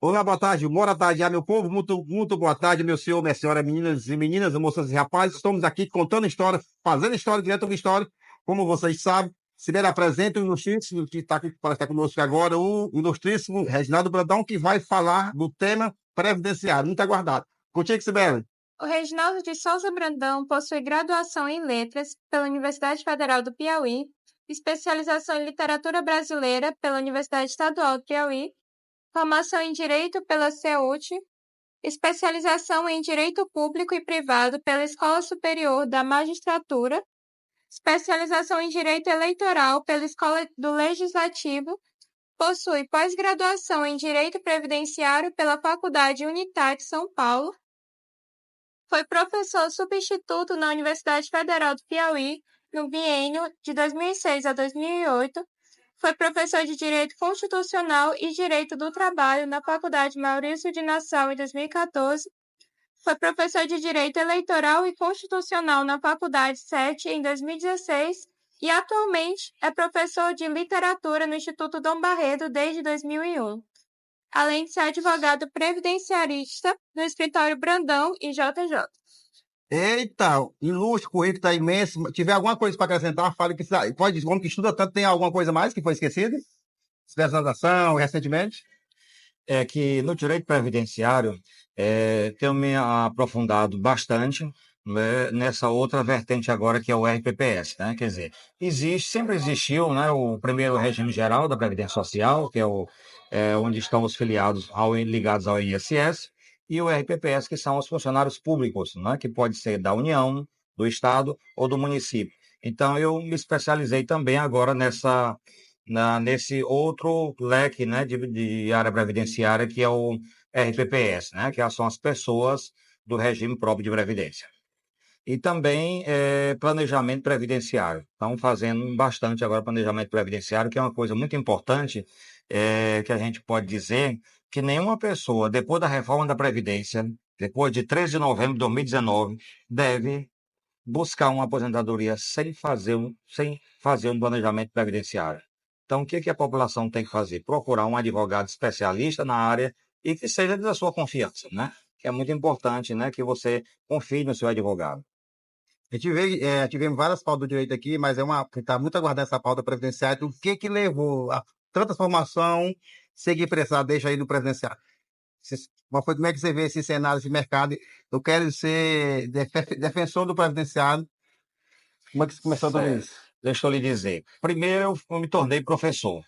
Olá, boa tarde, meu povo, muito boa tarde, meu senhor, minha senhora, meninas, moças e rapazes. Estamos aqui contando história, fazendo história, direto da história, como vocês sabem. Se me apresenta o ilustríssimo que está aqui para estar conosco agora, o ilustríssimo Reginaldo Brandão, que vai falar do tema previdenciário, muito aguardado. Contigo, Sibeli. O Reginaldo de Souza Brandão possui graduação em Letras pela Universidade Federal do Piauí, especialização em Literatura Brasileira pela Universidade Estadual do Piauí, formação em Direito pela CEUT, especialização em Direito Público e Privado pela Escola Superior da Magistratura, especialização em Direito Eleitoral pela Escola do Legislativo, possui pós-graduação em Direito Previdenciário pela Faculdade Unitat São Paulo. Foi professor substituto na Universidade Federal do Piauí no biênio de 2006 a 2008. Foi professor de Direito Constitucional e Direito do Trabalho na Faculdade Maurício de Nassau em 2014. Foi professor de Direito Eleitoral e Constitucional na Faculdade 7 em 2016 e atualmente é professor de Literatura no Instituto Dom Barreto desde 2001. Além de ser advogado previdenciarista no escritório Brandão e JJ. Eita, ilustre, o currículo está imenso. Se tiver alguma coisa para acrescentar, fale que pode dizer, como que estuda tanto, tem alguma coisa mais que foi esquecida? Especialização, recentemente? É que no direito previdenciário tenho me aprofundado bastante, né, nessa outra vertente agora que é o RPPS, né? Quer dizer, sempre existiu, né, o primeiro regime geral da Previdência Social, que onde estão os filiados ligados ao INSS, e o RPPS, que são os funcionários públicos, né, que pode ser da União, do Estado ou do município. Então, eu me especializei também agora nesse outro leque, né, de área previdenciária, que é o RPPS, né, que são as pessoas do regime próprio de previdência. E também planejamento previdenciário. Estão fazendo bastante agora planejamento previdenciário, que é uma coisa muito importante, que a gente pode dizer que nenhuma pessoa, depois da reforma da Previdência, depois de 13 de novembro de 2019, deve buscar uma aposentadoria sem fazer um planejamento previdenciário. Então, o que a população tem que fazer? Procurar um advogado especialista na área e que seja da sua confiança, né? Que é muito importante, né? Que você confie no seu advogado. Tivemos várias pautas do direito aqui, mas está muito aguardando essa pauta previdenciária. O que levou a transformação seguir para essa deixa aí do previdenciário? Como é que você vê esse cenário de mercado? Eu quero ser defensor do previdenciário. Como é que começou tudo isso? Deixa eu lhe dizer. Primeiro, eu me tornei professor.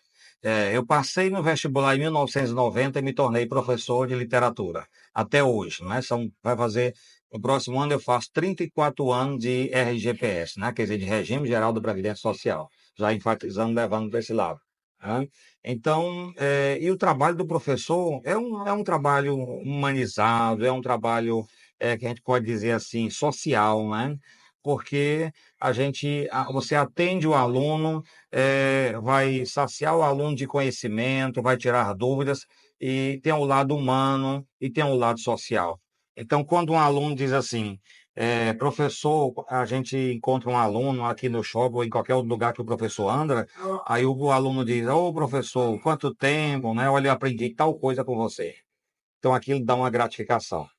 Eu passei no vestibular em 1990 e me tornei professor de literatura. Até hoje, né? No próximo ano eu faço 34 anos de RGPS, né? Quer dizer, de Regime Geral da Previdência Social. Já enfatizando, levando para esse lado. Né? Então, e o trabalho do professor é um trabalho humanizado, é um trabalho que a gente pode dizer assim, social, né? Porque você atende o aluno, vai saciar o aluno de conhecimento, vai tirar dúvidas, e tem o lado humano e tem o lado social. Então, quando um aluno diz assim, professor, a gente encontra um aluno aqui no shopping ou em qualquer outro lugar que o professor anda, aí o aluno diz, ô professor, quanto tempo, né? Olha, eu aprendi tal coisa com você. Então, aquilo dá uma gratificação.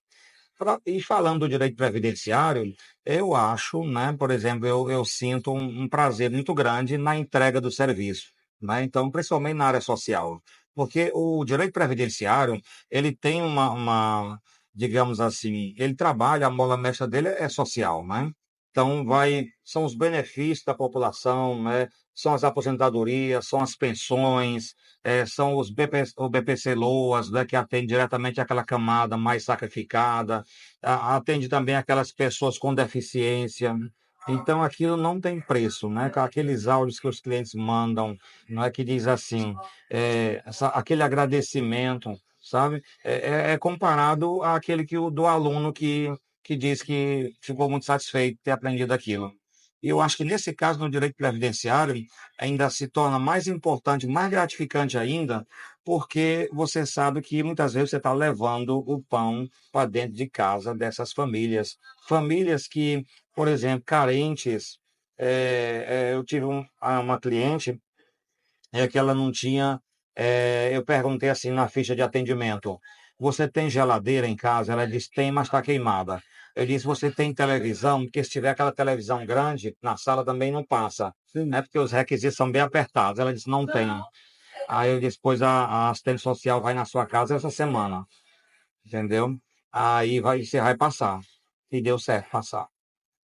E falando do direito previdenciário, eu acho, né, por exemplo, eu sinto um prazer muito grande na entrega do serviço, né? Então, principalmente na área social, porque o direito previdenciário, ele tem digamos assim, ele trabalha, a mola mestra dele é social, né? Então, são os benefícios da população, né? São as aposentadorias, são as pensões, são o BPC-Loas, né, que atende diretamente aquela camada mais sacrificada, atende também aquelas pessoas com deficiência. Então, aquilo não tem preço, né? Com aqueles áudios que os clientes mandam, não é que diz assim, aquele agradecimento, sabe? É comparado àquele do aluno que diz que ficou muito satisfeito de ter aprendido aquilo. E eu acho que nesse caso, no direito previdenciário, ainda se torna mais importante, mais gratificante ainda, porque você sabe que muitas vezes você está levando o pão para dentro de casa dessas famílias. Famílias que, por exemplo, carentes. Eu tive uma cliente que ela não tinha eu perguntei assim na ficha de atendimento, você tem geladeira em casa? Ela disse, tem, mas está queimada. Eu disse, você tem televisão? Porque se tiver aquela televisão grande, na sala também não passa, né? Porque os requisitos são bem apertados. Ela disse, não tem. Aí eu disse, pois a assistente social vai na sua casa essa semana, entendeu? Aí você vai passar. E deu certo passar,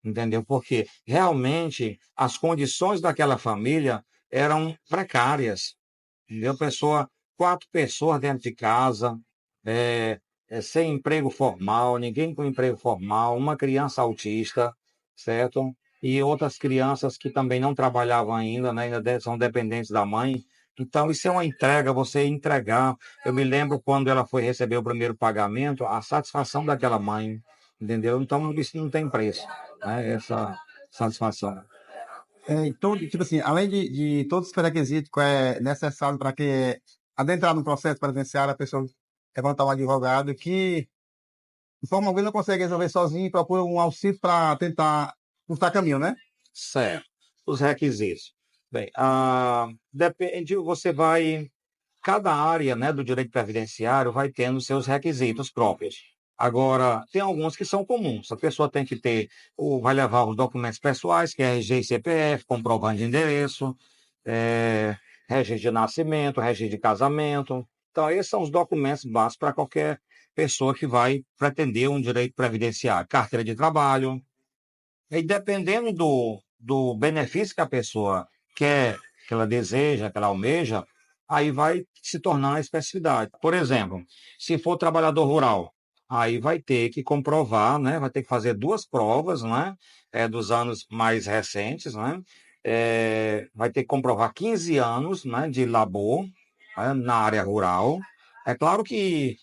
entendeu? Porque realmente as condições daquela família eram precárias, entendeu? 4 pessoas dentro de casa, sem emprego formal, ninguém com emprego formal, uma criança autista, certo? E outras crianças que também não trabalhavam ainda, né? Ainda são dependentes da mãe. Então, isso é uma entrega, você entregar. Eu me lembro quando ela foi receber o primeiro pagamento, a satisfação daquela mãe, entendeu? Então, isso não tem preço, né? Essa satisfação. Então, tipo assim, além de todos os pré-requisitos que é necessário para que adentrar no processo previdenciário, a pessoa levantar um advogado que, de forma alguma, não consegue resolver sozinho e procura um auxílio para tentar buscar caminho, né? Certo. Os requisitos. Bem, depende, cada área, né, do direito previdenciário vai tendo seus requisitos próprios. Agora, tem alguns que são comuns. A pessoa tem que ter, vai levar os documentos pessoais, que é RG e CPF, comprovante de endereço, eh, registro de nascimento, registro de casamento. Então, esses são os documentos básicos para qualquer pessoa que vai pretender um direito previdenciário. Carteira de trabalho. E dependendo do benefício que a pessoa quer, que ela deseja, que ela almeja, aí vai se tornar a especificidade. Por exemplo, se for trabalhador rural, aí vai ter que comprovar, né? Vai ter que fazer 2 provas, né? Dos anos mais recentes, né? Vai ter que comprovar 15 anos, né, de labor, né, na área rural. É claro que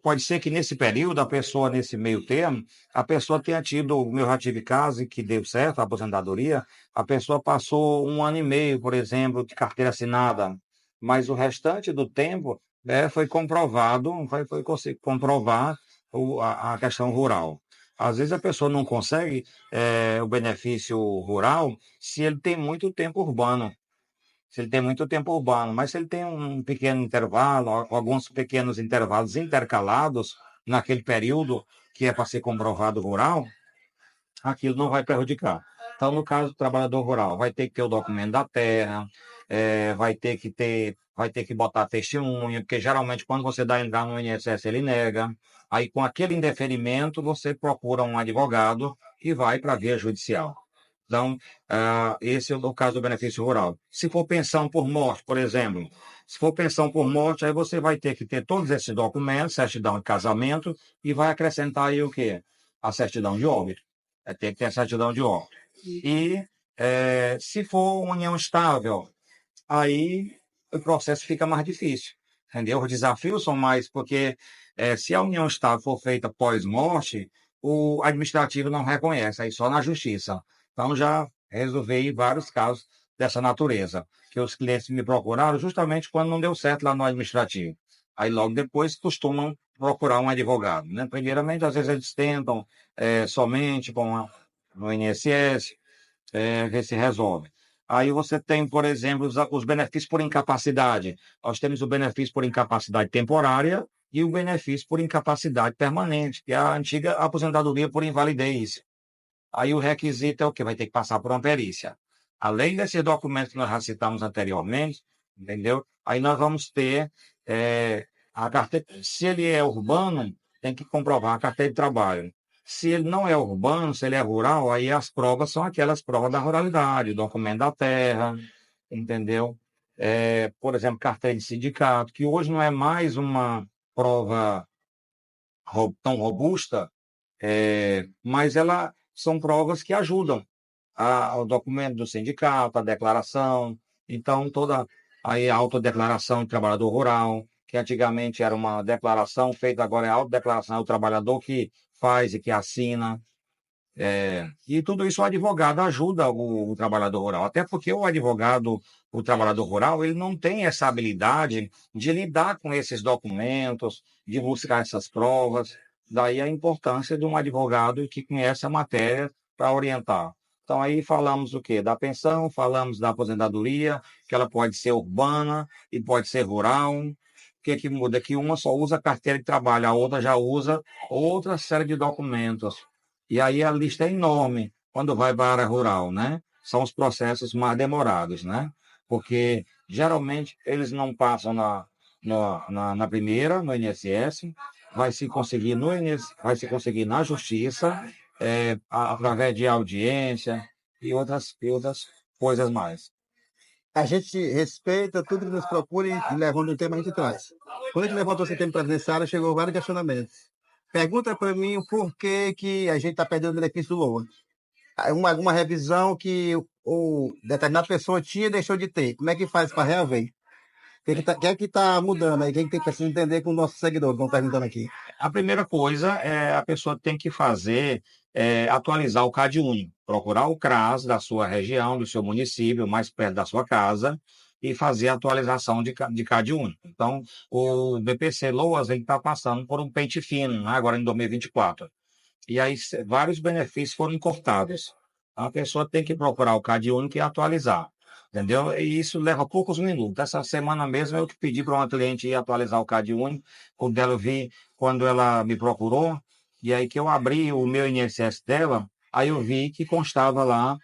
pode ser que nesse período, a pessoa, nesse meio termo, a pessoa tenha tido, o meu já tive caso e que deu certo, a aposentadoria, a pessoa passou 1 ano e meio, por exemplo, de carteira assinada, mas o restante do tempo foi comprovado, foi conseguir comprovar a questão rural. Às vezes a pessoa não consegue o benefício rural se ele tem muito tempo urbano. Se ele tem muito tempo urbano, mas se ele tem um pequeno intervalo, alguns pequenos intervalos intercalados naquele período que é para ser comprovado rural, aquilo não vai prejudicar. Então, no caso do trabalhador rural, vai ter que ter o documento da terra, vai ter que botar testemunha, porque geralmente quando você dá entrar no INSS, ele nega. Aí, com aquele indeferimento, você procura um advogado e vai para a via judicial. Então, esse é o caso do benefício rural. Se for pensão por morte, por exemplo, se for pensão por morte, aí você vai ter que ter todos esses documentos, certidão de casamento, e vai acrescentar aí o quê? A certidão de óbito. Tem que ter a certidão de óbito. E se for união estável, aí o processo fica mais difícil. Entendeu? Os desafios são mais, porque se a união estável for feita pós-morte, o administrativo não reconhece, aí só na justiça. Então, já resolvi vários casos dessa natureza, que os clientes me procuraram justamente quando não deu certo lá no administrativo. Aí, logo depois, costumam procurar um advogado, né? Primeiramente, às vezes eles tentam somente no INSS, ver se resolve. Aí você tem, por exemplo, os benefícios por incapacidade. Nós temos o benefício por incapacidade temporária e o benefício por incapacidade permanente, que é a antiga aposentadoria por invalidez. Aí o requisito é o quê? Vai ter que passar por uma perícia. Além desses documentos que nós já citamos anteriormente, entendeu? Aí nós vamos ter a carteira. Se ele é urbano, tem que comprovar a carteira de trabalho. Se ele não é urbano, se ele é rural, aí as provas são aquelas provas da ruralidade, documento da terra, entendeu? Por exemplo, carteira de sindicato, que hoje não é mais uma prova tão robusta, mas ela são provas que ajudam o documento do sindicato, a declaração, então toda aí a autodeclaração de trabalhador rural, que antigamente era uma declaração feita, agora é a autodeclaração, é o trabalhador que faz e que assina. E tudo isso o advogado ajuda o trabalhador rural, até porque o trabalhador rural, ele não tem essa habilidade de lidar com esses documentos, de buscar essas provas. Daí a importância de um advogado que conhece a matéria para orientar. Então aí falamos o quê? Da pensão, falamos da aposentadoria, que ela pode ser urbana e pode ser rural. O que que muda? Que uma só usa carteira de trabalho, a outra já usa outra série de documentos. E aí a lista é enorme quando vai para a área rural, né? São os processos mais demorados, né? Porque geralmente eles não passam na primeira, no INSS, vai se conseguir na justiça, através de audiência e outras coisas mais. A gente respeita tudo que nos procura e levando o tema a gente traz. Quando a gente levantou esse tema previdenciário, chegou vários questionamentos. Pergunta para mim o porquê que a gente está perdendo o benefício do LOA. Uma revisão que o determinada pessoa tinha e deixou de ter. Como é que faz para reaver? O que é que tá mudando aí? Quem tem que precisa entender com os nossos seguidores que estão perguntando aqui? A primeira coisa é a pessoa tem que fazer, atualizar o CAD único, procurar o CRAS da sua região, do seu município, mais perto da sua casa, e fazer a atualização de CAD único. Então, o BPC Loas ele está passando por um pente fino, né, agora em 2024. E aí vários benefícios foram cortados. A pessoa tem que procurar o CAD único e atualizar. Entendeu? E isso leva poucos minutos. Essa semana mesmo eu que pedi para uma cliente ir atualizar o CAD único, quando ela vi, quando ela me procurou, e aí que eu abri o meu INSS dela, aí eu vi que constava lá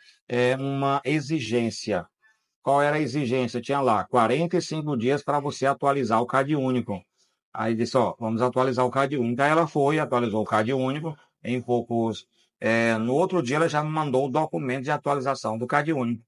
uma exigência. Qual era a exigência? Tinha lá 45 dias para você atualizar o CAD único. Aí disse, ó, vamos atualizar o CAD único. Aí ela foi, atualizou o CAD único, em poucos. No outro dia ela já me mandou o documento de atualização do CAD único.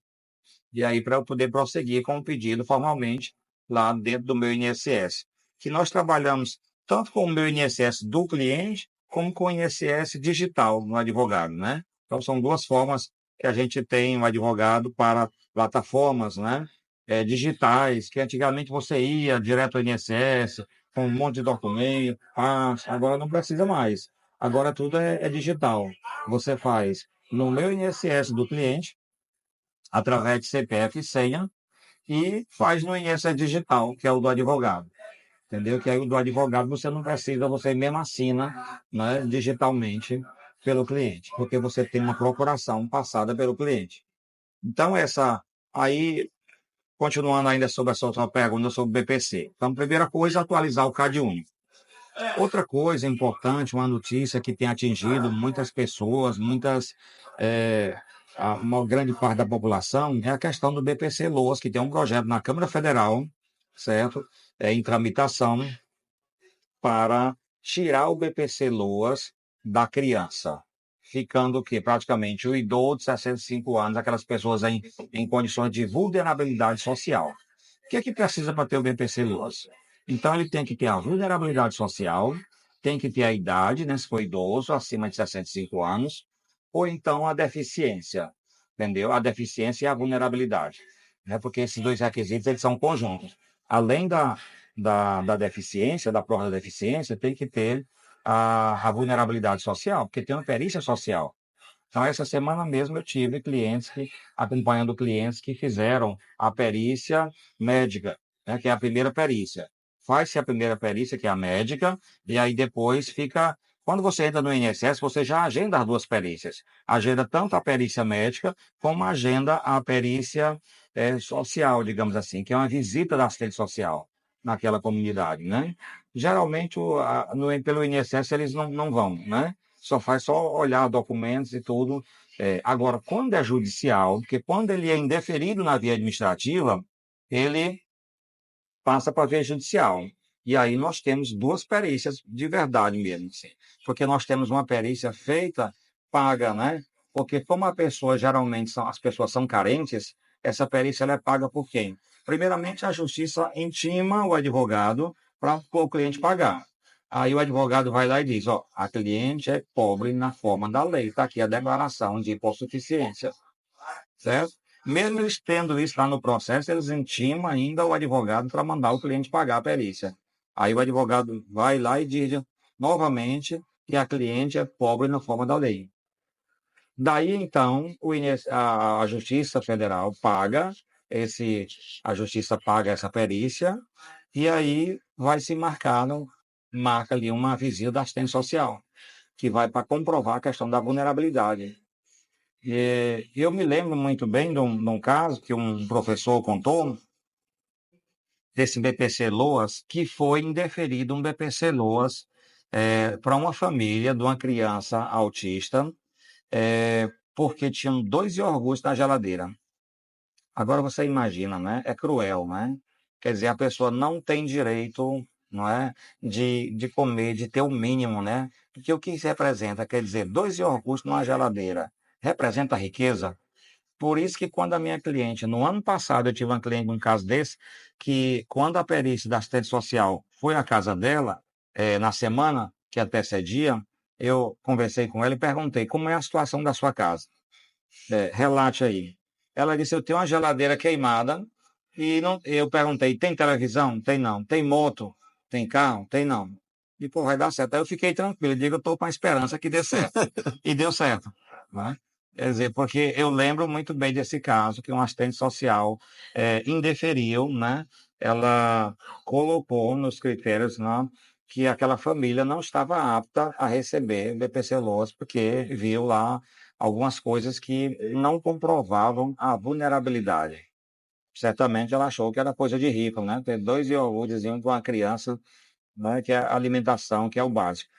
E aí para eu poder prosseguir com o pedido formalmente lá dentro do meu INSS. Que nós trabalhamos tanto com o meu INSS do cliente, como com o INSS digital no advogado, né? Então são duas formas que a gente tem o advogado para plataformas, né? Digitais, que antigamente você ia direto ao INSS, com um monte de documento, agora não precisa mais. Agora tudo é digital. Você faz no meu INSS do cliente, através de CPF e senha, e faz no INSS digital, que é o do advogado. Entendeu? Que aí o do advogado você não precisa, você mesmo assina, né, digitalmente pelo cliente, porque você tem uma procuração passada pelo cliente. Então, aí, continuando ainda sobre a sua pergunta sobre o BPC. Então, primeira coisa, atualizar o CAD único. Outra coisa importante, uma notícia que tem atingido muitas pessoas, uma grande parte da população, é a questão do BPC Loas, que tem um projeto na Câmara Federal, certo? Em tramitação, para tirar o BPC Loas da criança, ficando o quê? Praticamente o idoso de 65 anos, aquelas pessoas em condições de vulnerabilidade social. O que é que precisa para ter o BPC Loas? Então, ele tem que ter a vulnerabilidade social, tem que ter a idade, né, se for idoso, acima de 65 anos, ou então a deficiência, entendeu? A deficiência e a vulnerabilidade, né? Porque esses dois requisitos, eles são conjuntos. Além da deficiência, da prova da deficiência, tem que ter a vulnerabilidade social, porque tem uma perícia social. Então, essa semana mesmo eu tive acompanhando clientes que fizeram a perícia médica, né, que é a primeira perícia. Faz-se a primeira perícia, que é a médica, e aí depois fica. Quando você entra no INSS, você já agenda as duas perícias. Agenda tanto a perícia médica, como agenda a perícia social, digamos assim, que é uma visita da assistente social naquela comunidade, né? Geralmente, pelo INSS, eles não vão, né? Só olhar documentos e tudo. Agora, quando é judicial, porque quando ele é indeferido na via administrativa, ele passa para a via judicial. E aí nós temos duas perícias de verdade mesmo, assim, porque nós temos uma perícia feita, paga, né? Porque como a pessoa, geralmente, as pessoas são carentes, essa perícia ela é paga por quem? Primeiramente, a justiça intima o advogado para o cliente pagar. Aí o advogado vai lá e diz, ó, a cliente é pobre na forma da lei, está aqui a declaração de hipossuficiência, certo? Mesmo eles tendo isso lá no processo, eles intimam ainda o advogado para mandar o cliente pagar a perícia. Aí o advogado vai lá e diz novamente que a cliente é pobre na forma da lei. Daí, então, a Justiça Federal a Justiça paga essa perícia, e aí vai se marca ali uma visita da assistente social, que vai para comprovar a questão da vulnerabilidade. Eu me lembro muito bem de um caso que um professor contou, desse BPC Loas, que foi indeferido um BPC Loas para uma família de uma criança autista, porque tinham 2 iogurtes na geladeira. Agora você imagina, né? É cruel, né? Quer dizer, a pessoa não tem direito, não é, de comer, de ter o mínimo, né? Porque o que isso representa? Quer dizer, 2 iogurtes numa geladeira representa riqueza. Por isso que quando a minha cliente, no ano passado, eu tive uma cliente num caso desse, que quando a perícia da assistente social foi à casa dela, na semana que antecedia, eu conversei com ela e perguntei como é a situação da sua casa. Relate aí. Ela disse, eu tenho uma geladeira queimada e não, eu perguntei, tem televisão? Tem não. Tem moto? Tem carro? Tem não. E, pô, vai dar certo. Aí eu fiquei tranquilo, digo, eu estou com a esperança que dê certo. E deu certo, né? Quer dizer, porque eu lembro muito bem desse caso, que uma assistente social indeferiu, né? Ela colocou nos critérios, né, que aquela família não estava apta a receber BPC Loas, porque viu lá algumas coisas que não comprovavam a vulnerabilidade. Certamente ela achou que era coisa de rico, né? Ter 2 iogurtes para uma criança, né? Que é a alimentação, que é o básico.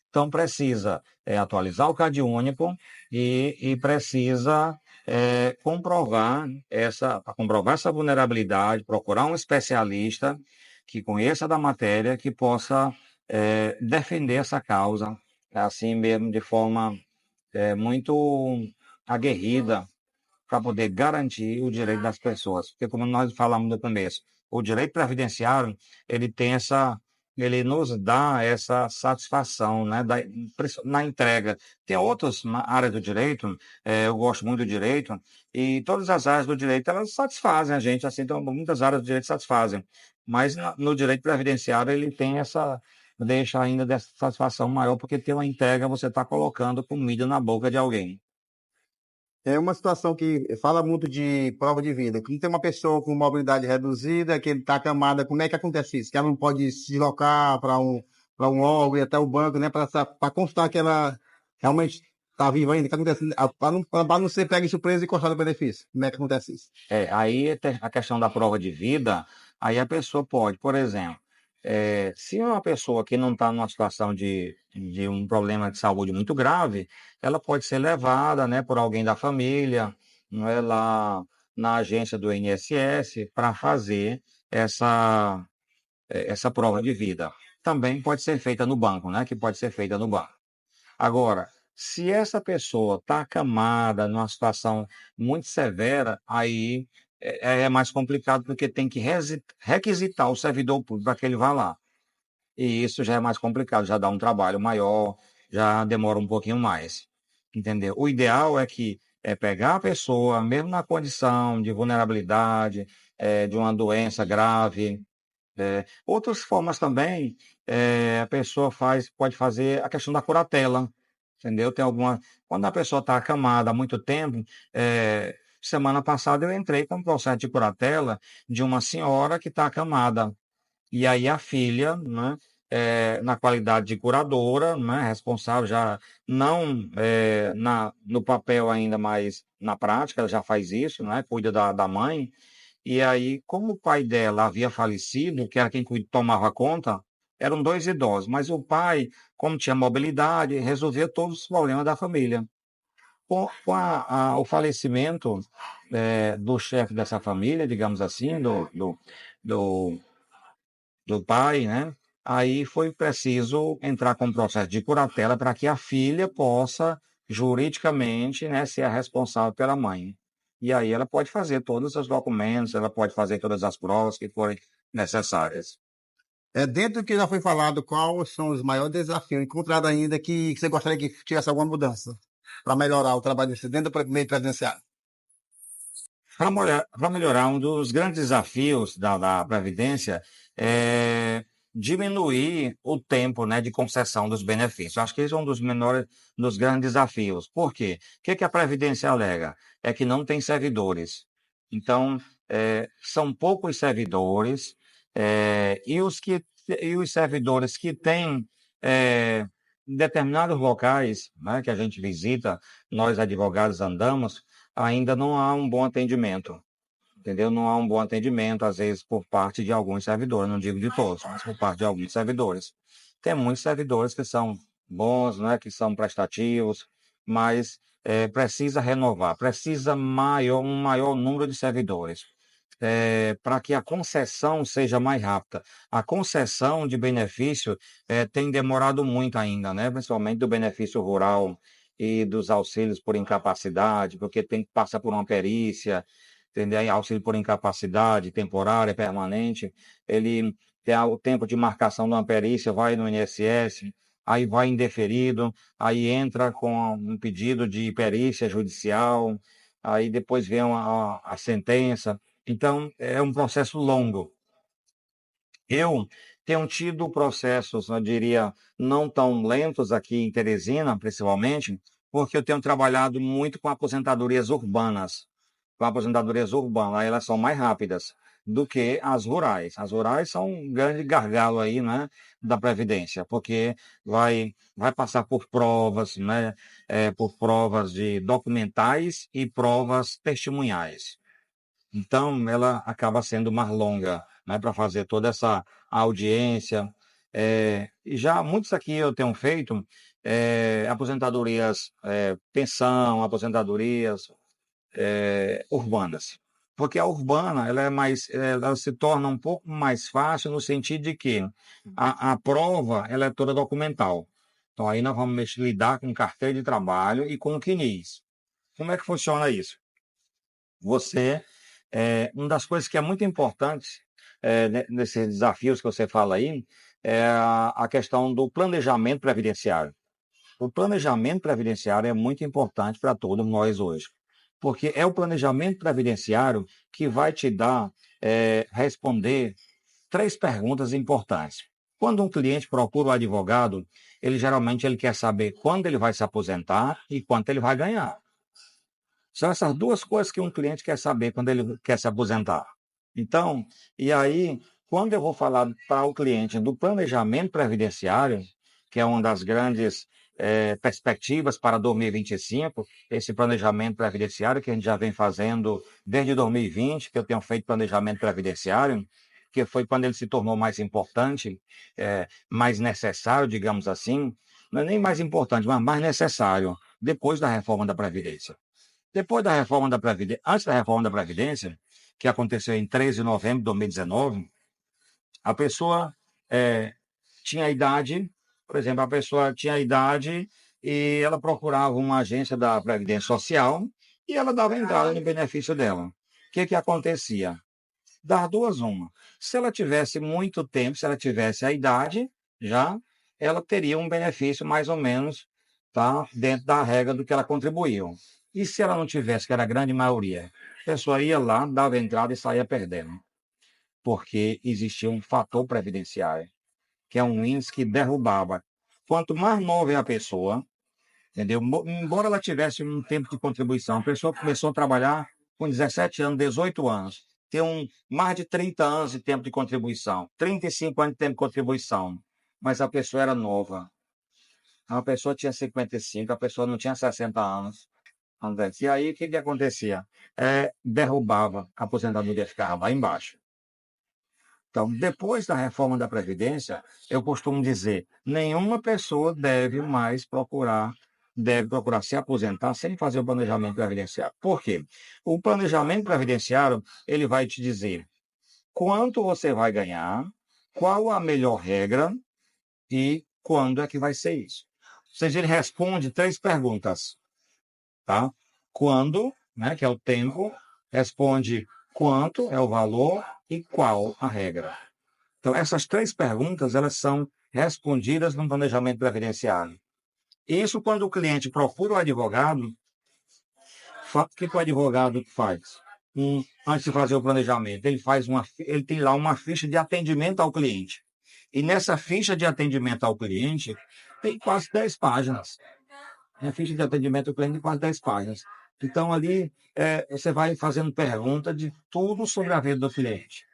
Então precisa atualizar o CAD único e precisa comprovar essa vulnerabilidade, procurar um especialista que conheça da matéria, que possa defender essa causa, assim mesmo, de forma muito aguerrida, para poder garantir o direito das pessoas. Porque, como nós falamos no começo, o direito previdenciário, ele tem ele nos dá essa satisfação, né, na entrega. Tem outras áreas do direito, eu gosto muito do direito, e todas as áreas do direito, elas satisfazem a gente, assim, então, muitas áreas do direito satisfazem. Mas no direito previdenciário, ele tem deixa ainda dessa satisfação maior, porque tem uma entrega, você está colocando comida na boca de alguém. É uma situação que fala muito de prova de vida. Quando tem uma pessoa com mobilidade reduzida, que ele está acamada, como é que acontece isso? Que ela não pode se deslocar para um órgão e até o banco, né? Para constar que ela realmente está viva ainda. O que acontece? Para não ser pega de surpresa e cortar o benefício. Como é que acontece isso? Aí tem a questão da prova de vida, aí a pessoa pode, por exemplo, se é uma pessoa que não está numa situação de um problema de saúde muito grave, ela pode ser levada, né, por alguém da família, não é, lá na agência do INSS para fazer essa, essa prova de vida. Também pode ser feita no banco, né, que pode ser feita no banco. Agora, se essa pessoa está acamada numa situação muito severa, aí é mais complicado porque tem que requisitar o servidor público para que ele vá lá. E isso já é mais complicado, já dá um trabalho maior, já demora um pouquinho mais. Entendeu? O ideal é que pegar a pessoa, mesmo na condição de vulnerabilidade, de uma doença grave, outras formas também, a pessoa pode fazer a questão da curatela, entendeu? Quando a pessoa está acamada há muito tempo, semana passada eu entrei com um processo de curatela de uma senhora que está acamada. E aí a filha, né, na qualidade de curadora, né, responsável já não no papel ainda, mas na prática, ela já faz isso, né, cuida da mãe. E aí, como o pai dela havia falecido, que era quem tomava conta, eram 2 idosos, mas o pai, como tinha mobilidade, resolvia todos os problemas da família. Com o falecimento do chefe dessa família, digamos assim, do, do pai, né? Aí foi preciso entrar com um processo de curatela para que a filha possa, juridicamente, né, ser a responsável pela mãe. E aí ela pode fazer todos os documentos, ela pode fazer todas as provas que forem necessárias. Dentro do que já foi falado, quais são os maiores desafios encontrados ainda que você gostaria que tivesse alguma mudança para melhorar o trabalho desse dentro do meio previdenciário? Para melhorar, um dos grandes desafios da Previdência é diminuir o tempo, né, de concessão dos benefícios. Acho que esse é um dos menores, dos grandes desafios. Por quê? O que a Previdência alega? É que não tem servidores. Então, são poucos servidores, e os servidores que têm em determinados locais, né, que a gente visita, nós advogados andamos, ainda não há um bom atendimento. Entendeu? Não há um bom atendimento, às vezes, por parte de alguns servidores, não digo de todos, mas por parte de alguns servidores. Tem muitos servidores que são bons, né, que são prestativos, mas precisa renovar, precisa um maior número de servidores, para que a concessão seja mais rápida. A concessão de benefício tem demorado muito ainda, né, principalmente do benefício rural e dos auxílios por incapacidade, porque tem que passar por uma perícia, entendeu? Aí, auxílio por incapacidade temporária, permanente, ele tem o tempo de marcação de uma perícia, vai no INSS, aí vai indeferido, aí entra com um pedido de perícia judicial, aí depois vem a sentença. Então, é um processo longo. Eu tenho tido processos, eu diria, não tão lentos aqui em Teresina, principalmente, porque eu tenho trabalhado muito com aposentadorias urbanas. Com aposentadorias urbanas, aí elas são mais rápidas do que as rurais. As rurais são um grande gargalo aí, né, da Previdência, porque vai passar por provas, né, por provas de documentais e provas testemunhais. Então, ela acaba sendo mais longa, né, para fazer toda essa audiência. E já muitos aqui eu tenho feito aposentadorias, pensão, aposentadorias urbanas. Porque a urbana, ela se torna um pouco mais fácil no sentido de que a prova, ela é toda documental. Então, aí nós vamos lidar com carteira de trabalho e com o CNIS. Como é que funciona isso? Uma das coisas que é muito importante nesses desafios que você fala aí é a questão do planejamento previdenciário. O planejamento previdenciário é muito importante para todos nós hoje, porque é o planejamento previdenciário que vai te dar, responder 3 perguntas importantes. Quando um cliente procura um advogado, ele quer saber quando ele vai se aposentar e quanto ele vai ganhar. São essas 2 coisas que um cliente quer saber quando ele quer se aposentar. Então, e aí, quando eu vou falar para o cliente do planejamento previdenciário, que é uma das grandes perspectivas para 2025, esse planejamento previdenciário que a gente já vem fazendo desde 2020, que eu tenho feito planejamento previdenciário, que foi quando ele se tornou mais importante, mais necessário, digamos assim, não é nem mais importante, mas mais necessário, depois da reforma da Previdência. Depois da reforma da Previdência, antes da reforma da Previdência, que aconteceu em 13 de novembro de 2019, a pessoa tinha idade, por exemplo, a pessoa tinha idade e ela procurava uma agência da Previdência Social e ela dava entrada no benefício dela. O que acontecia? Das 2, uma. Se ela tivesse muito tempo, se ela tivesse a idade, já, ela teria um benefício mais ou menos, tá, dentro da regra do que ela contribuiu. E se ela não tivesse, que era a grande maioria, a pessoa ia lá, dava entrada e saía perdendo. Porque existia um fator previdenciário, que é um índice que derrubava. Quanto mais nova é a pessoa, entendeu? Embora ela tivesse um tempo de contribuição, a pessoa começou a trabalhar com 17 anos, 18 anos, tem mais de 30 anos de tempo de contribuição, 35 anos de tempo de contribuição, mas a pessoa era nova. A pessoa tinha 55, a pessoa não tinha 60 anos. E aí, o que acontecia? Derrubava, a aposentadoria ficava lá embaixo. Então, depois da reforma da Previdência, eu costumo dizer, nenhuma pessoa deve procurar se aposentar sem fazer o planejamento previdenciário. Por quê? O planejamento previdenciário, ele vai te dizer quanto você vai ganhar, qual a melhor regra e quando é que vai ser isso. Ou seja, ele responde 3 perguntas, tá? Quando, né, que é o tempo, responde quanto é o valor e qual a regra. Então, essas 3 perguntas, elas são respondidas no planejamento previdenciário. Isso quando o cliente procura o advogado, o que o advogado faz? Antes de fazer o planejamento, ele tem lá uma ficha de atendimento ao cliente. E nessa ficha de atendimento ao cliente, tem quase 10 páginas. A ficha de atendimento ao cliente tem quase 10 páginas. Então, ali, você vai fazendo pergunta de tudo sobre a vida do cliente.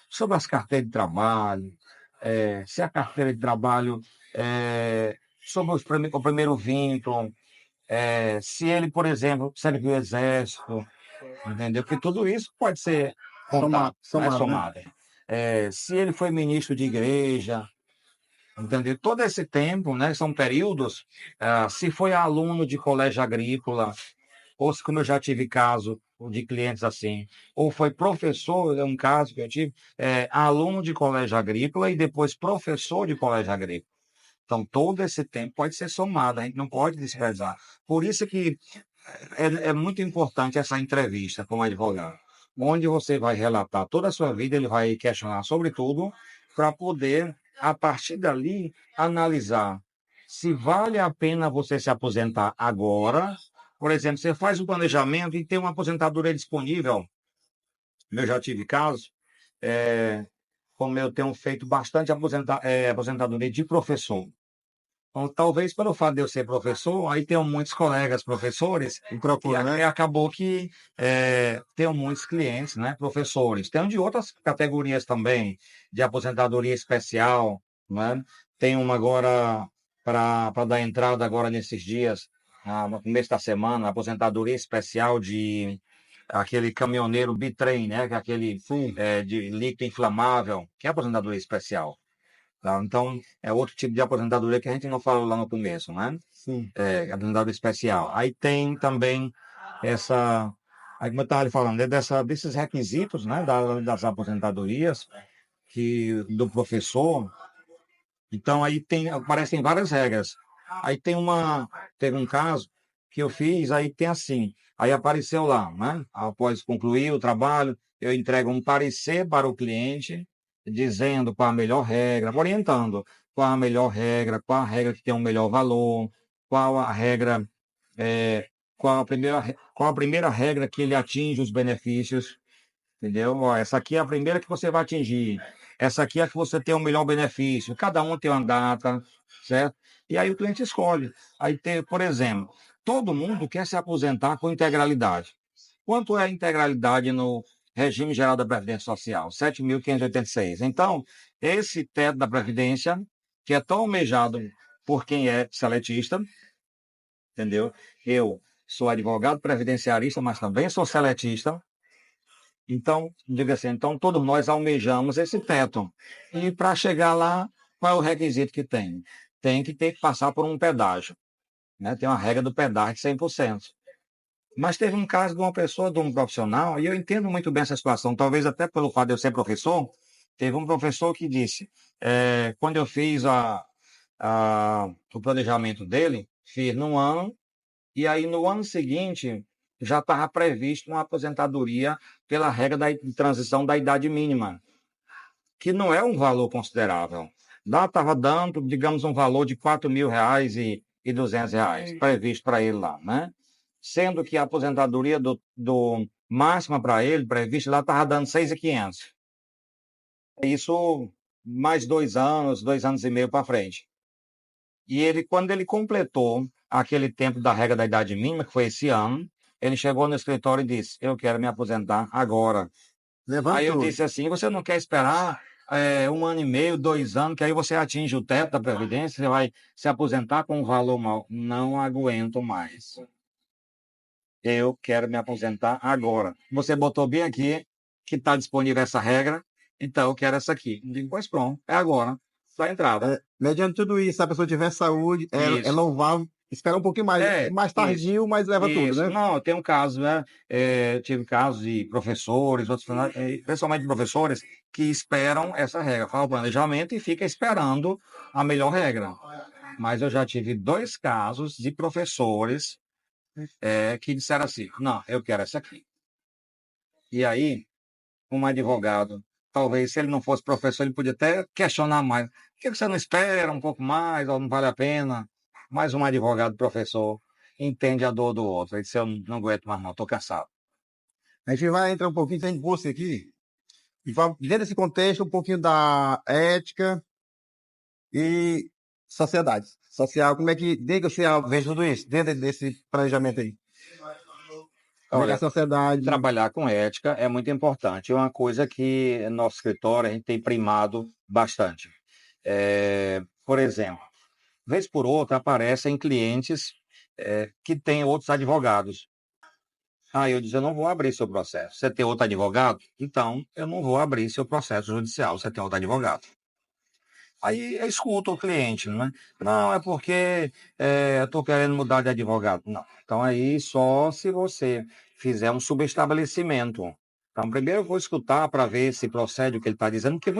Sobre as carteiras de trabalho, se a carteira de trabalho sobre o primeiro vínculo, se ele, por exemplo, serviu o exército, entendeu? Porque tudo isso pode ser contado, Somado, né? somado. Se ele foi ministro de igreja, entendeu? Todo esse tempo, né, são períodos, se foi aluno de colégio agrícola, ou se, como eu já tive caso de clientes assim, ou foi professor, é um caso que eu tive, aluno de colégio agrícola e depois professor de colégio agrícola. Então, todo esse tempo pode ser somado, a gente não pode desprezar. Por isso que é muito importante essa entrevista com o advogado, onde você vai relatar toda a sua vida, ele vai questionar sobre tudo, para poder, a partir dali, analisar se vale a pena você se aposentar agora. Por exemplo, você faz um planejamento e tem uma aposentadoria disponível. Eu já tive casos, como eu tenho feito bastante aposentadoria de professor. Então, talvez pelo fato de eu ser professor, aí tenho muitos colegas professores, E procura, né? acabou que tenho muitos clientes, né, professores. Tenho de outras categorias também, de aposentadoria especial, né? Tem uma agora para dar entrada agora nesses dias, no começo da semana, aposentadoria especial de aquele caminhoneiro bitrem, né? Que é aquele de líquido inflamável, que é aposentadoria especial. Tá? Então, é outro tipo de aposentadoria que a gente não falou lá no começo, né? Sim. Aposentadoria especial. Aí tem também essa, aí como eu estava falando, desses requisitos, né, das aposentadorias do professor. Então, aí aparecem várias regras. Aí teve um caso que eu fiz, aí tem assim, aí apareceu lá, né? Após concluir o trabalho, eu entrego um parecer para o cliente, dizendo qual a melhor regra, orientando qual a melhor regra, qual a regra que tem um melhor valor, qual a regra, qual a primeira regra que ele atinge os benefícios, entendeu? Ó, essa aqui é a primeira que você vai atingir. Essa aqui é a que você tem o melhor benefício. Cada um tem uma data, certo? E aí o cliente escolhe. Aí tem, por exemplo, todo mundo quer se aposentar com integralidade. Quanto é a integralidade no regime geral da Previdência Social? 7.586. Então, esse teto da Previdência, que é tão almejado por quem é seletista, entendeu? Eu sou advogado previdenciarista, mas também sou seletista. Então, diga assim, então todos nós almejamos esse teto. E para chegar lá, qual é o requisito que tem? Tem que ter que passar por um pedágio, né? Tem uma regra do pedágio de 100%. Mas teve um caso de uma pessoa, de um profissional, e eu entendo muito bem essa situação, talvez até pelo fato de eu ser professor, teve um professor que disse, quando eu fiz o planejamento dele, fiz num ano, e aí, no ano seguinte, já estava previsto uma aposentadoria pela regra da transição da idade mínima, que não é um valor considerável. Lá estava dando, digamos, um valor de R$ 4.000 e R$ 200 previsto para ele lá, né? Sendo que a aposentadoria do máxima para ele, prevista lá, estava dando 6.500. Isso mais 2 anos e meio para frente. E ele, quando ele completou aquele tempo da regra da idade mínima, que foi esse ano, ele chegou no escritório e disse: Eu quero me aposentar agora. Aí eu disse assim: Você não quer esperar 1 ano e meio, 2 anos, que aí você atinge o teto da Previdência, você vai se aposentar com um valor mal? Não aguento mais. Eu quero me aposentar agora. Você botou bem aqui que está disponível essa regra, então eu quero essa aqui. Eu digo, pois pronto, é agora. Dá entrada. Mediante tudo isso, se a pessoa tiver saúde, é Isso. louvável esperar um pouquinho mais tardio, mas leva tudo, Isso. né? Não, eu tenho um caso, né? Eu tive casos de professores, principalmente professores, que esperam essa regra. Faz o planejamento e fica esperando a melhor regra. Mas eu já tive 2 casos de professores que disseram assim: Não, eu quero essa aqui. E aí, um advogado, talvez, se ele não fosse professor, ele podia até questionar mais. Por que você não espera um pouco mais, ou não vale a pena? Mas um advogado, professor, entende a dor do outro. Ele disse, eu não aguento mais não, estou cansado. A gente vai entrar um pouquinho, tem curso aqui, e vai, dentro desse contexto, um pouquinho da ética e sociedade. Social, como é que, dentro que você vê tudo isso, dentro desse planejamento aí? Como é que Olha, a sociedade... trabalhar com ética é muito importante. É uma coisa que no nosso escritório a gente tem primado bastante. Por exemplo, vez por outra, aparecem clientes que têm outros advogados. Aí eu disse, eu não vou abrir seu processo. Você tem outro advogado? Então, eu não vou abrir seu processo judicial. Você tem outro advogado. Aí eu escuto o cliente, né? Não, é porque eu estou querendo mudar de advogado. Não. Então, aí só se você fizer um subestabelecimento. Então, primeiro eu vou escutar para ver se procede o que ele está dizendo, porque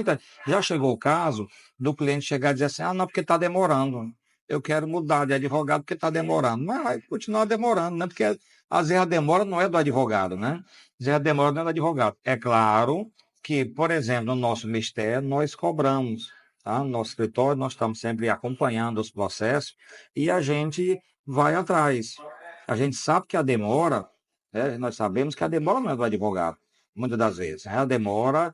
já chegou o caso do cliente chegar e dizer assim, ah, não, porque está demorando. Eu quero mudar de advogado porque está demorando. Mas vai continuar demorando, né? Porque às vezes a demora não é do advogado, né? Às vezes a demora não é do advogado. É claro que, por exemplo, no nosso mistério, nós cobramos. Tá? No nosso escritório, nós estamos sempre acompanhando os processos e a gente vai atrás. A gente sabe que a demora, nós sabemos que a demora não é do advogado, muitas das vezes. Né? A demora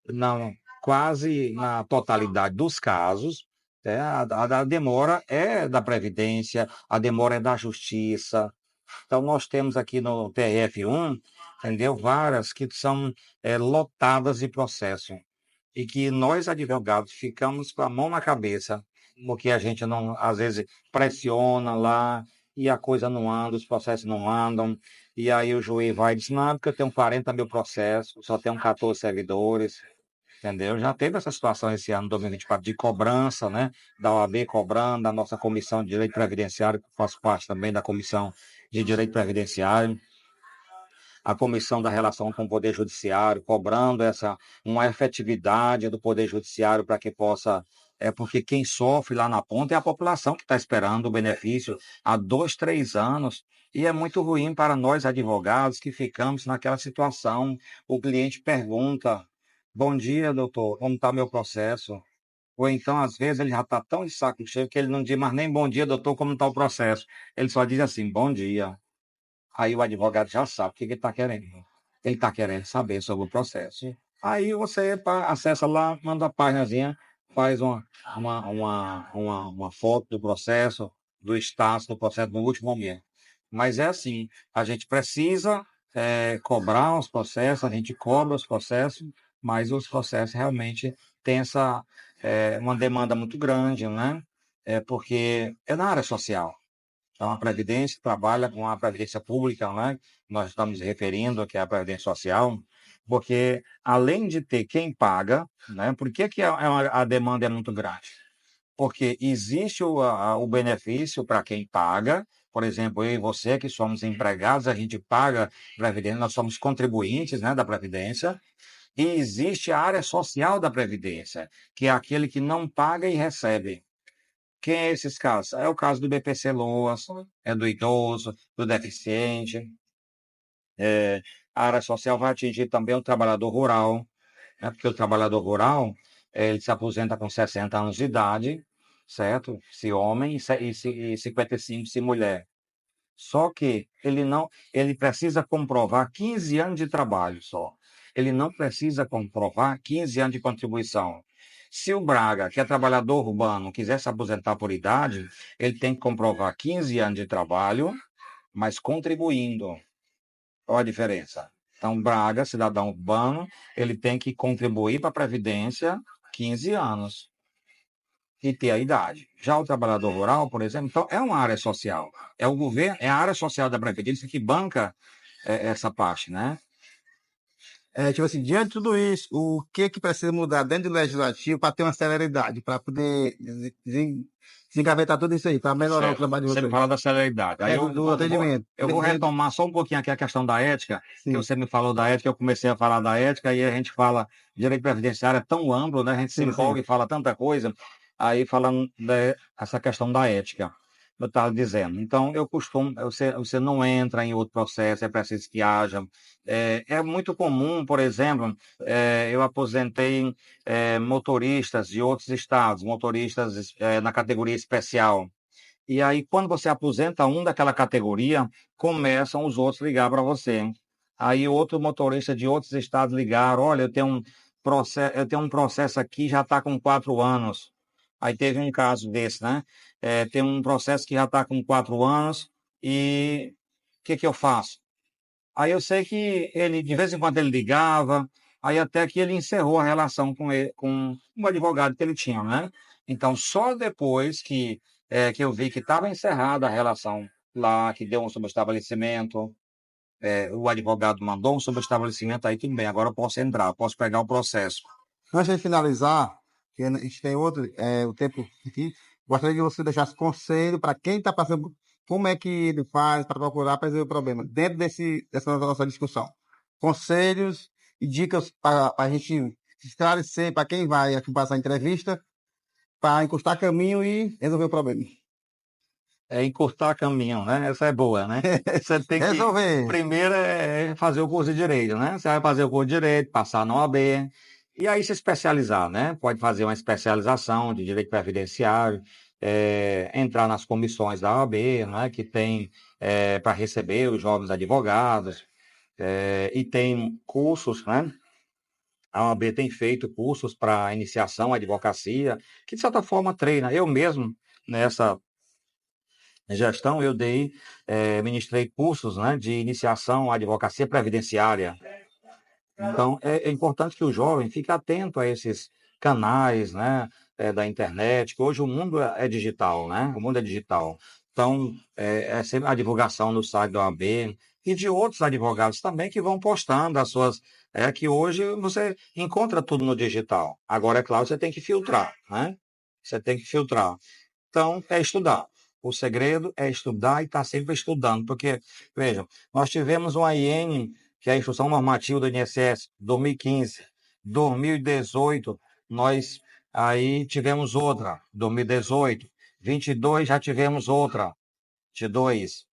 na, quase na totalidade dos casos, a demora é da Previdência, a demora é da Justiça. Então, nós temos aqui no TRF1, entendeu? Várias que são lotadas de processo e que nós, advogados, ficamos com a mão na cabeça, porque a gente não, às vezes, pressiona lá e a coisa não anda, os processos não andam, e aí o juiz vai e diz, não, porque eu tenho 40 mil processos, só tenho 14 servidores, entendeu? Já teve essa situação esse ano, 2024, de cobrança, né? Da OAB cobrando, da nossa Comissão de Direito Previdenciário, que faço parte também da Comissão de Direito Previdenciário, a Comissão da Relação com o Poder Judiciário, cobrando uma efetividade do Poder Judiciário para que possa. Porque quem sofre lá na ponta é a população que está esperando o benefício há 2, 3 anos. E é muito ruim para nós, advogados, que ficamos naquela situação. O cliente pergunta: bom dia, doutor, como está meu processo? Ou então, às vezes, ele já está tão de saco cheio que ele não diz mais nem bom dia, doutor, como está o processo. Ele só diz assim: bom dia. Aí o advogado já sabe o que ele está querendo. Ele está querendo saber sobre o processo. Aí você acessa lá, manda a páginazinha, faz uma foto do processo, do status do processo no último momento. Mas é assim, a gente precisa cobrar os processos, a gente cobra os processos, mas os processos realmente têm uma demanda muito grande, né? Porque é na área social. Então, a Previdência trabalha com a Previdência Pública, né? Nós estamos referindo que é a Previdência Social, porque além de ter quem paga, né? Por que a demanda é muito grande? Porque existe o benefício para quem paga, por exemplo, eu e você que somos empregados, a gente paga Previdência, nós somos contribuintes, né, da Previdência, e existe a área social da Previdência, que é aquele que não paga e recebe. Quem é esses casos? É o caso do BPC Loas, é do idoso, do deficiente. A área social vai atingir também o trabalhador rural, né? Porque o trabalhador rural, ele se aposenta com 60 anos de idade, certo? Se homem, e 55 se mulher. Só que ele precisa comprovar 15 anos de trabalho só. Ele não precisa comprovar 15 anos de contribuição. Se o Braga, que é trabalhador urbano, quiser se aposentar por idade, ele tem que comprovar 15 anos de trabalho, mas contribuindo. Qual a diferença? Então, Braga, cidadão urbano, ele tem que contribuir para a Previdência 15 anos e ter a idade. Já o trabalhador rural, por exemplo, então é uma área social. É o governo, é a área social da Previdência que banca essa parte, né? Tipo assim, diante de tudo isso, o que precisa mudar dentro do legislativo para ter uma celeridade, para poder desengavetar tudo isso aí, para melhorar o Certo. trabalho de Você me vocês? fala da celeridade. Aí Do atendimento. eu vou retomar só um pouquinho aqui a questão da ética, que Sim. você me falou da ética, eu comecei a falar da ética, e a gente fala, direito previdenciário é tão amplo, né? A gente se Sim, empolga sim. e fala tanta coisa, aí falando dessa questão da ética, eu estava dizendo. Então, você não entra em outro processo, é preciso que haja. É muito comum, por exemplo, eu aposentei motoristas de outros estados, motoristas na categoria especial. E aí, quando você aposenta um daquela categoria, começam os outros a ligar para você. Aí, outro motorista de outros estados ligaram: olha, eu tenho um processo aqui, já está com 4 anos. Aí teve um caso desse, né? Tem um processo que já está com 4 anos e o que eu faço? Aí eu sei que ele, de vez em quando, ele ligava, aí até que ele encerrou a relação com o advogado que ele tinha, né? Então, só depois que eu vi que estava encerrada a relação lá, que deu um subestabelecimento, o advogado mandou um subestabelecimento, aí tudo bem, agora eu posso entrar, posso pegar o processo. Antes de finalizar, que a gente tem o tempo aqui, gostaria que você deixasse conselho para quem está passando, como é que ele faz para procurar para resolver o problema, dentro dessa nossa discussão. Conselhos e dicas para a gente esclarecer para quem vai aqui passar a entrevista, para encostar caminho e resolver o problema. Encurtar caminho, né? Essa é boa, né? Você tem que, Resolver. primeiro, fazer o curso de Direito, né? Você vai fazer o curso de Direito, passar na OAB, e aí se especializar, né? Pode fazer uma especialização de Direito Previdenciário, entrar nas comissões da OAB, né? Que tem para receber os jovens advogados, e tem cursos, né? A OAB tem feito cursos para iniciação à advocacia, que de certa forma treina. Eu mesmo, nessa gestão, eu ministrei cursos, né, de iniciação à advocacia previdenciária. Então, é importante que o jovem fique atento a esses canais, né, da internet, que hoje o mundo é digital, né? O mundo é digital. Então, é sempre a divulgação no site da OAB e de outros advogados também que vão postando as suas. Que hoje você encontra tudo no digital. Agora, é claro, você tem que filtrar, né? Você tem que filtrar. Então, é estudar. O segredo é estudar e estar sempre estudando, porque, vejam, nós tivemos uma IN, que é a Instrução Normativa do INSS, 2015, 2018, nós aí tivemos outra, 2018, 22 já tivemos outra, 22.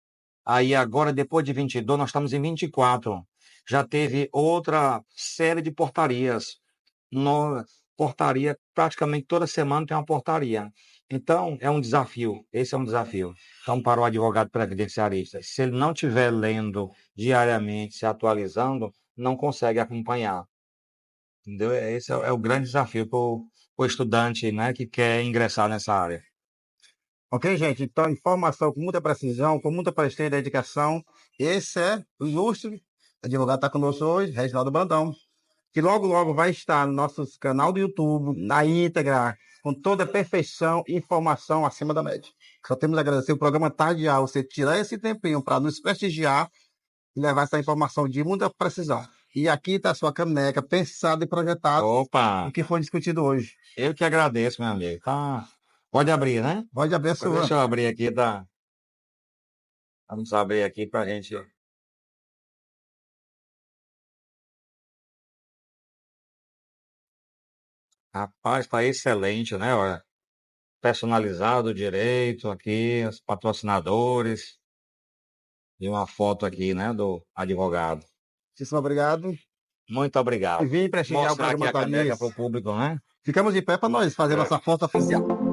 Aí agora, depois de 22, nós estamos em 24. Já teve outra série de portarias. Portaria, praticamente toda semana tem uma portaria. Então, é um desafio. Esse é um desafio. Então, para o advogado previdenciarista, se ele não estiver lendo diariamente, se atualizando, não consegue acompanhar. Entendeu? Esse é o grande desafio para o estudante, né, que quer ingressar nessa área. Ok, gente? Então, informação com muita precisão, com muita presteza e dedicação. Esse é o ilustre advogado que está conosco hoje, Reginaldo Brandão, que logo, logo vai estar no nosso canal do YouTube, na íntegra, com toda a perfeição e informação acima da média. Só temos a agradecer o programa Tardeal, você tirar esse tempinho para nos prestigiar e levar essa informação de muita precisão. E aqui está a sua caneca, pensada e projetada Opa! o que foi discutido hoje. Eu que agradeço, meu amigo. Tá. Pode abrir, né? Pode abrir a sua. Deixa eu abrir aqui, tá? Vamos abrir aqui para a gente. Rapaz, tá excelente, né? Olha, personalizado direito aqui, os patrocinadores e uma foto aqui, né, do advogado. Muitíssimo obrigado. Muito obrigado. E vim prestigiar o Mostrar aqui programa a caneca Tardias. para o público, né? Ficamos de pé para nós fazer nossa foto oficial.